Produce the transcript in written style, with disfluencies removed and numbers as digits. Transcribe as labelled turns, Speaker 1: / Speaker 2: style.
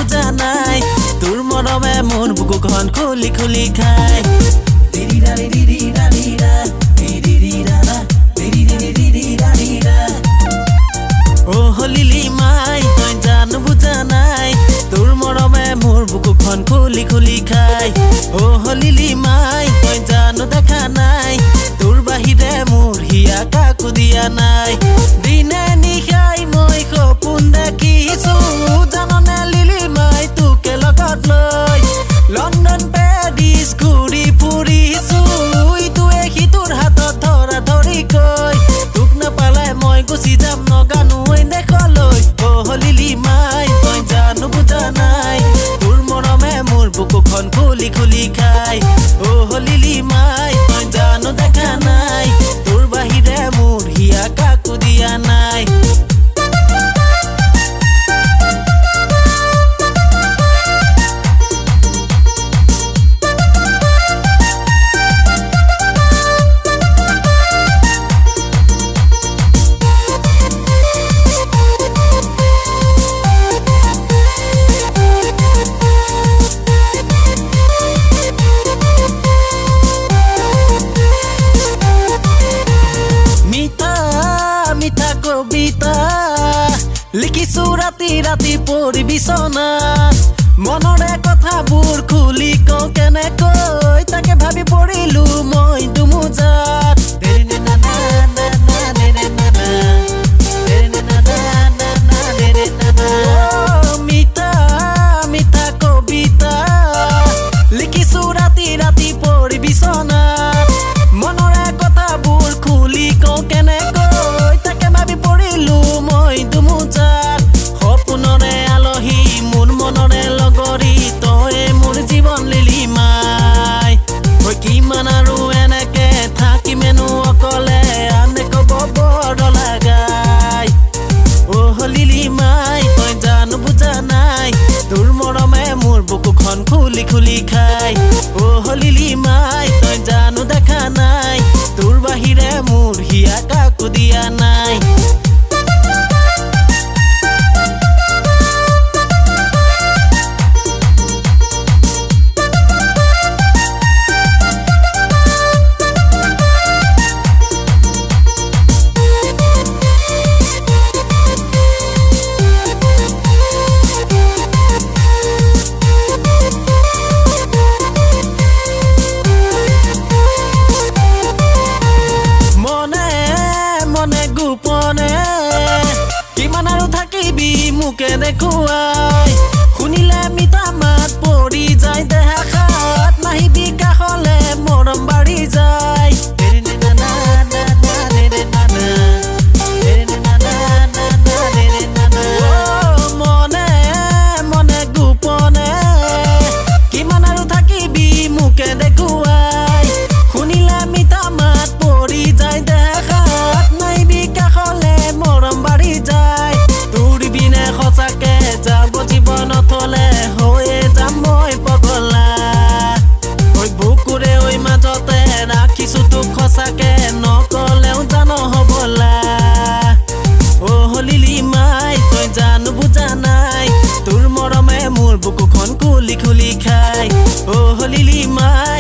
Speaker 1: বুজা নাই তোৰ মৰমে মোৰ বুকুখন খুলি খুলি খায় লিলি মাই তই জানো বুজা নাই তোৰ মৰমে মোৰ বুকুখন খুলি খুলি খায় লিলি মাই তই জানো দেখা নাই তোৰ বাহিৰে মোৰ হিয়া কাকো দিয়া নাই দিনে নিশাই মই সপোন দেখিছো জাননে লিলি মাই তোকে লগত লৈ লণ্ডন পেৰিছ ঘূৰি ফুৰিছো ইটোৱে সিটোৰ হাতত ধৰা ধৰি কৈ তোক নাপালে মই গুচি যাম নগানো দেশলৈ লিলি মাই তই জানো বুজা নাই তোৰ মৰমে মোৰ বুকুখন খুলি খুলি খায় লিলি মাই তই জানো দেখা নাই তোৰ বাহিৰে মোৰ হিয়া কাকো দিয়া নাই লিখিছো ৰাতি ৰাতি পৰি বিচনা মনৰে কথাবোৰ খুলি কওঁ কেনেকৈ তাকে ভাবি পৰিলো মই দুমুজাত মিঠা মিঠা কবিতা লিখিছো ৰাতি ৰাতি পৰি বিচনা মনৰে কথাবোৰ খুলি কওঁ কেনেকৈ তাকে ভাবি পৰিলো মই দুমুজাত সপোনৰে আলহী মোৰ মনৰে লগৰী তই মোৰ জীৱন লিলি মাই কিমান আৰু এনেকে থাকিমেনো অকলে আনে কব বৰ লাগাই লিলি মাই তই জানো বুজা নাই তোৰ মৰমে মোৰ বুকুখন খুলি খুলি খায় লিলি মাই তই জানো দেখা নাই তোৰ বাহিৰে মোৰ হিয়া কাকো দিয়া নাই কিমান আৰু থাকিবি মোকে দেখুৱাই শুনিলে মিঠা মাত পৰি যায় দেহাত নাহিবি কাষলে মৰম বাঢ়ি যায় মনে মনে গোপনে কিমান আৰু থাকিবি মোকে দেখুৱাই শুনিলে মিঠা মাত পৰি যায় দেহাত নাহিবি কাষলে মৰম বাঢ়ি যায় তোৰ বিনে সঁচাকে যাব জীৱনত হলে হৈয়ে যাম মই পগলা বুকুৰে মাজতে ৰাখিছো তোক সঁচাকে নকলেও জানো হবলা লিলি মাই তই জানো বুজা নাই তোৰ মৰমে মোৰ বুকুখন খুলি খুলি খায় লিলি মাই